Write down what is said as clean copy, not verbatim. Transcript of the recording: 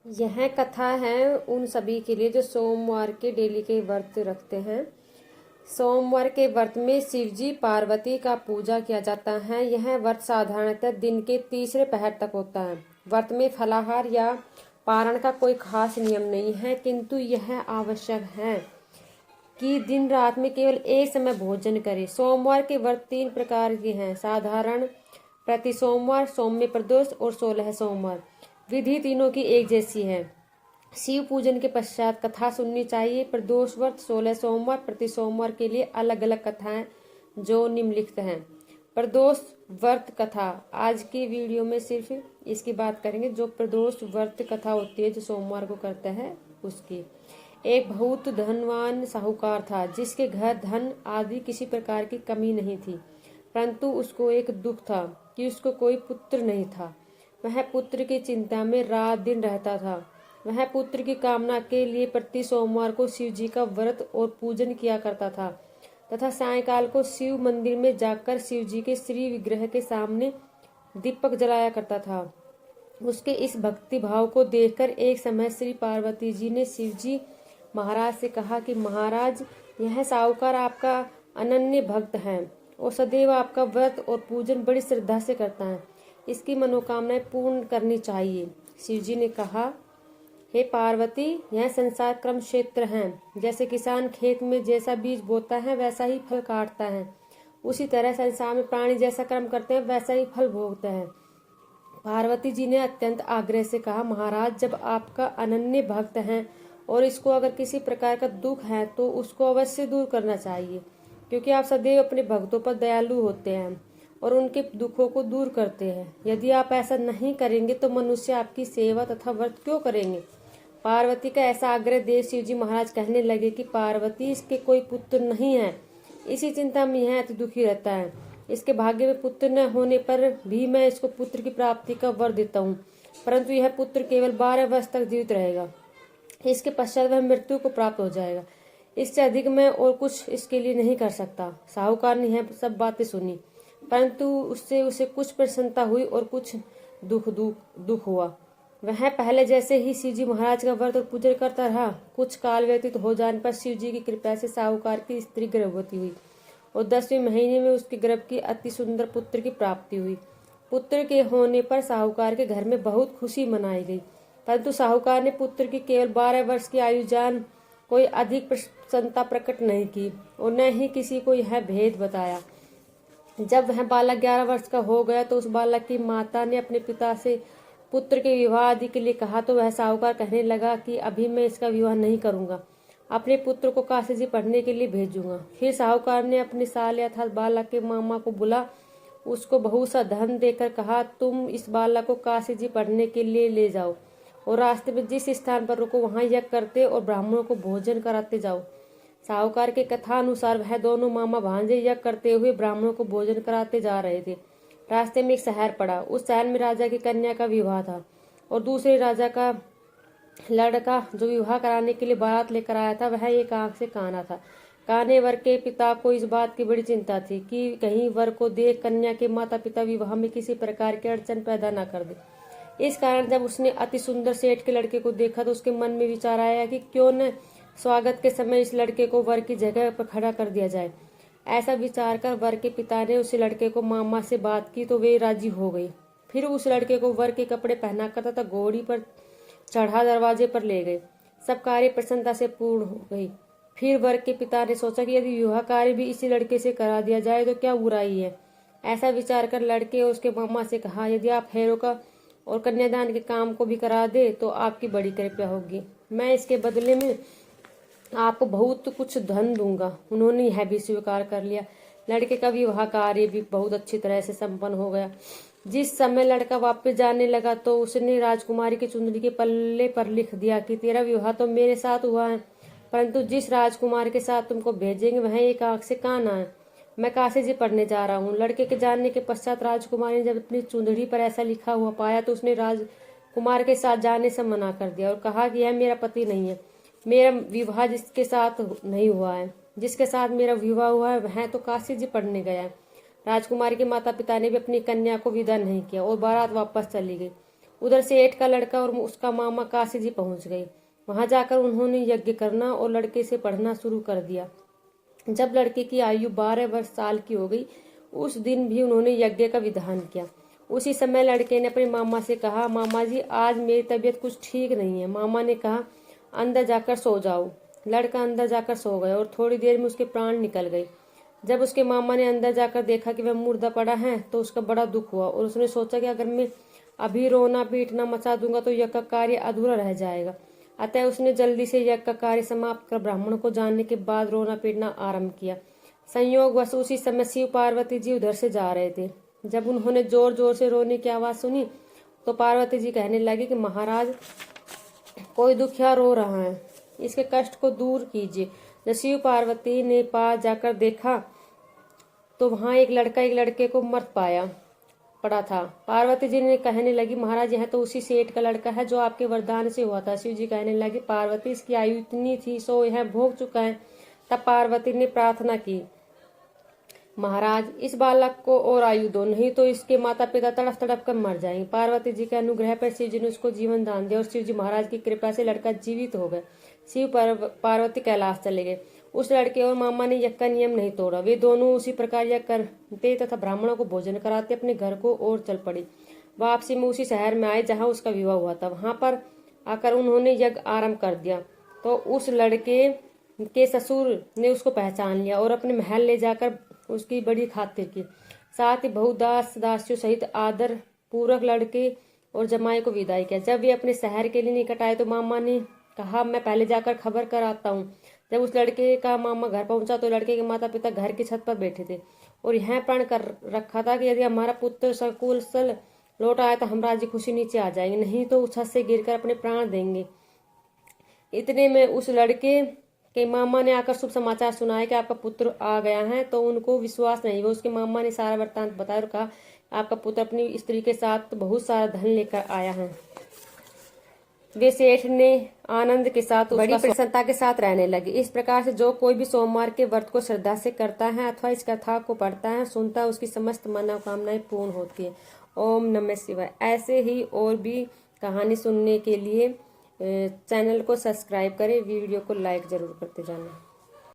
यह कथा है उन सभी के लिए जो सोमवार के डेली के व्रत रखते हैं। सोमवार के व्रत में शिव जी पार्वती का पूजा किया जाता है। यह व्रत साधारणतः दिन के तीसरे पहर तक होता है। व्रत में फलाहार या पारण का कोई खास नियम नहीं है, किंतु यह आवश्यक है कि दिन रात में केवल एक समय भोजन करें। सोमवार के व्रत 3 प्रकार के हैं: साधारण, प्रति सोमवार, सौम्य प्रदोष और 16 सोमवार। विधि तीनों की एक जैसी है। शिव पूजन के पश्चात कथा सुननी चाहिए। प्रदोष व्रत 16 सोमवार, प्रति सोमवार के लिए अलग अलग कथाएं जो निम्नलिखित हैं। प्रदोष व्रत कथा, आज की वीडियो में सिर्फ इसकी बात करेंगे। जो प्रदोष व्रत कथा होती है जो सोमवार को करते हैं उसकी। एक बहुत धनवान साहूकार था जिसके घर धन आदि किसी प्रकार की कमी नहीं थी, परंतु उसको एक दुख था कि उसको कोई पुत्र नहीं था। वह पुत्र की चिंता में रात दिन रहता था। वह पुत्र की कामना के लिए प्रति सोमवार को शिव जी का व्रत और पूजन किया करता था तथा सायंकाल को शिव मंदिर में जाकर शिव जी के श्री विग्रह के सामने दीपक जलाया करता था। उसके इस भक्ति भाव को देखकर एक समय श्री पार्वती जी ने शिव जी महाराज से कहा कि महाराज, यह साहूकार आपका अनन्य भक्त है और सदैव आपका व्रत और पूजन बड़ी श्रद्धा से करता है। इसकी मनोकामनाएं पूर्ण करनी चाहिए। शिव जी ने कहा, हे पार्वती, यह संसार क्रम क्षेत्र है। जैसे किसान खेत में जैसा बीज बोता है वैसा ही फल काटता है, उसी तरह संसार में प्राणी जैसा कर्म करते हैं वैसा ही फल भोगते हैं। पार्वती जी ने अत्यंत आग्रह से कहा, महाराज, जब आपका अनन्य भक्त है और इसको अगर किसी प्रकार का दुख है तो उसको अवश्य दूर करना चाहिए, क्योंकि आप सदैव अपने भक्तों पर दयालु होते हैं और उनके दुखों को दूर करते हैं। यदि आप ऐसा नहीं करेंगे तो मनुष्य आपकी सेवा तथा व्रत क्यों करेंगे? पार्वती का ऐसा आग्रह देख शिव जी महाराज कहने लगे कि पार्वती, इसके कोई पुत्र नहीं है, इसी चिंता में यह अति दुखी रहता है। इसके भाग्य में पुत्र न होने पर भी मैं इसको पुत्र की प्राप्ति का वर देता हूँ, परंतु यह पुत्र केवल 12 वर्ष तक जीवित रहेगा। इसके पश्चात वह मृत्यु को प्राप्त हो जाएगा। इससे अधिक मैं और कुछ इसके लिए नहीं कर सकता। साहूकार ने यह सब बातें सुनी, परंतु उससे उसे कुछ प्रसन्नता हुई और कुछ दुख हुआ। वह पहले जैसे ही शिव जी महाराज का व्रत और पूजन करता रहा। कुछ काल व्यतीत हो जाने पर शिव जी की कृपा से साहूकार की स्त्री गर्भवती हुई और 10वें महीने में उसके गर्भ की अति सुंदर पुत्र की प्राप्ति हुई। पुत्र के होने पर साहूकार के घर में बहुत खुशी मनाई गई, परंतु साहूकार ने पुत्र की केवल 12 वर्ष की आयु जान कोई अधिक प्रसन्नता प्रकट नहीं की और न ही किसी को यह भेद बताया। जब वह बालक 11 वर्ष का हो गया तो उस बालक की माता ने अपने पिता से पुत्र के विवाह आदि के लिए कहा, तो वह साहूकार कहने लगा कि अभी मैं इसका विवाह नहीं करूंगा, अपने पुत्र को काशी जी पढ़ने के लिए भेजूंगा। फिर साहूकार ने अपने साल अर्थात बालक के मामा को बुला उसको बहुत सा धन देकर कहा, तुम इस बालक को काशी जी पढ़ने के लिए ले जाओ और रास्ते में जिस स्थान पर रुको वहां यज्ञ करते और ब्राह्मणों को भोजन कराते जाओ। साहूकार के कथा अनुसार वह दोनों मामा भांजे यज्ञ करते हुए ब्राह्मणों को भोजन कराते जा रहे थे। रास्ते में एक शहर पड़ा। उस शहर में राजा की कन्या का विवाह था और दूसरे राजा का लड़का जो विवाह कराने के लिए बारात लेकर आया था वह एक आंख से काना था। काने वर के पिता को इस बात की बड़ी चिंता थी कि कहीं वर को देख कन्या के माता पिता विवाह में किसी प्रकार की अड़चन पैदा न कर दे। इस कारण जब उसने अति सुंदर सेठ के लड़के को देखा तो उसके मन में विचार आया कि क्यों न स्वागत के समय इस लड़के को वर की जगह पर खड़ा कर दिया जाए। ऐसा विचार कर वर के पिता ने उस लड़के को मामा से बात की तो वे राजी हो गई। फिर उस लड़के को वर के कपड़े पहनाकर तथा घोड़ी पर चढ़ा दरवाजे पर ले गए। सब कार्य प्रसन्नता से पूर्ण हो गई। फिर वर के पिता ने सोचा कि यदि विवाह कार्य भी इसी लड़के से करा दिया जाए तो क्या बुराई है। ऐसा विचार कर लड़के और उसके मामा से कहा, यदि आप हेरों का और कन्यादान के काम को भी करा दे तो आपकी बड़ी कृपया होगी। मैं इसके बदले में आपको बहुत कुछ धन दूंगा। उन्होंने यह भी स्वीकार कर लिया। लड़के का विवाह कार्य भी बहुत अच्छी तरह से संपन्न हो गया। जिस समय लड़का वापस जाने लगा तो उसने राजकुमारी की चुंदड़ी के पल्ले पर लिख दिया कि तेरा विवाह तो मेरे साथ हुआ है, परंतु जिस राजकुमार के साथ तुमको भेजेंगे वह एक आंख से काना है। मैं काशी जी पढ़ने जा रहा हूँ। लड़के के जाने के पश्चात राजकुमारी ने जब अपनी चुंदड़ी पर ऐसा लिखा हुआ पाया तो उसने राजकुमार के साथ जाने से मना कर दिया और कहा कि यह मेरा पति नहीं है। मेरा विवाह जिसके साथ नहीं हुआ है, जिसके साथ मेरा विवाह हुआ है वह तो काशी जी पढ़ने गया है। राजकुमारी के माता पिता ने भी अपनी कन्या को विदा नहीं किया और बारात वापस चली गई उधर सेठ का लड़का और उसका मामा काशी जी पहुंच गए। वहां जाकर उन्होंने यज्ञ करना और लड़के से पढ़ना शुरू कर दिया। जब लड़के की आयु 12 वर्ष साल की हो गई, उस दिन भी उन्होंने यज्ञ का विधान किया। उसी समय लड़के ने अपने मामा से कहा, मामा जी आज मेरी तबीयत कुछ ठीक नहीं है। मामा ने कहा, अंदर जाकर सो जाओ। लड़का अंदर जाकर सो गया और थोड़ी देर में उसके प्राण निकल गए। जब उसके मामा ने अंदर जाकर देखा कि वह मुर्दा पड़ा है तो उसका बड़ा दुख हुआ और उसने सोचा कि अगर मैं अभी रोना पीटना मचा दूंगा तो यज्ञ का कार्य अधूरा रह जाएगा। अतः उसने जल्दी से यज्ञ का कार्य समाप्त कर ब्राह्मणों को जानने के बाद रोना पीटना आरंभ किया। संयोगवश उसी समय शिव पार्वती जी उधर से जा रहे थे। जब उन्होंने जोर जोर से रोने की आवाज सुनी तो पार्वती जी कहने लगी कि महाराज, कोई दुखिया रो रहा है, इसके कष्ट को दूर कीजिए। जब शिव पार्वती ने पास जाकर देखा तो वहां एक लड़का एक लड़के को मर पड़ा था। पार्वती जी ने कहने लगी, महाराज यह तो उसी सेठ का लड़का है जो आपके वरदान से हुआ था। शिव जी कहने लगे, पार्वती इसकी आयु इतनी थी सो यह भोग चुका है। तब पार्वती ने प्रार्थना की, महाराज इस बालक को और आयु दो, नहीं तो इसके माता पिता तड़प तड़प कर मर जाएंगे। पार्वती जी के अनुग्रह पर शिव जी ने उसको जीवन दान दिया और शिव जी महाराज की कृपा से लड़का जीवित हो गए। शिव पार्वती कैलाश चले गए। उस लड़के और मामा ने यज्ञ का नियम नहीं तोड़ा। वे दोनों उसी प्रकार यज्ञ करते तथा ब्राह्मणों को भोजन कराते अपने घर को और चल पड़ी। वापसी में उसी शहर में आए जहाँ उसका विवाह हुआ था। वहां पर आकर उन्होंने यज्ञ आरंभ कर दिया तो उस लड़के के ससुर ने उसको पहचान लिया और अपने महल ले जाकर उसकी बड़ी खातिर की। साथ ही बहु दास दासियों सहित आदर पूर्वक लड़के और जमाई को विदाई किया। जब वे अपने शहर के लिए निकट आए तो मामा ने कहा, मैं पहले जाकर खबर कर आता हूँ। जब उस लड़के का मामा घर पहुंचा तो लड़के के माता पिता घर की छत पर बैठे थे और यह प्रण कर रखा था कि यदि हमारा पुत्र सकुशल लौट आया तो हम राजी खुशी नीचे आ जाएंगे, नहीं तो छत से गिरकर अपने प्राण देंगे। इतने में उस लड़के के मामा ने आकर शुभ समाचार सुनाया कि आपका पुत्र आ गया है। तो उनको विश्वास नहीं हुआ। उसके मामा ने सारा वृत्तांत बताया और कहा, आपका पुत्र अपनी स्त्री के साथ बहुत सारा धन लेकर आया है। वे सेठ ने आनंद के साथ बड़ी प्रसन्नता के साथ रहने लगे। इस प्रकार से जो कोई भी सोमवार के व्रत को श्रद्धा से करता है अथवा इस कथा को पढ़ता है सुनता है, उसकी समस्त मनोकामनाएं पूर्ण होती है। ओम नमः शिवाय। ऐसे ही और भी कहानी सुनने के लिए चैनल को सब्सक्राइब करें, वीडियो को लाइक जरूर करते जाना।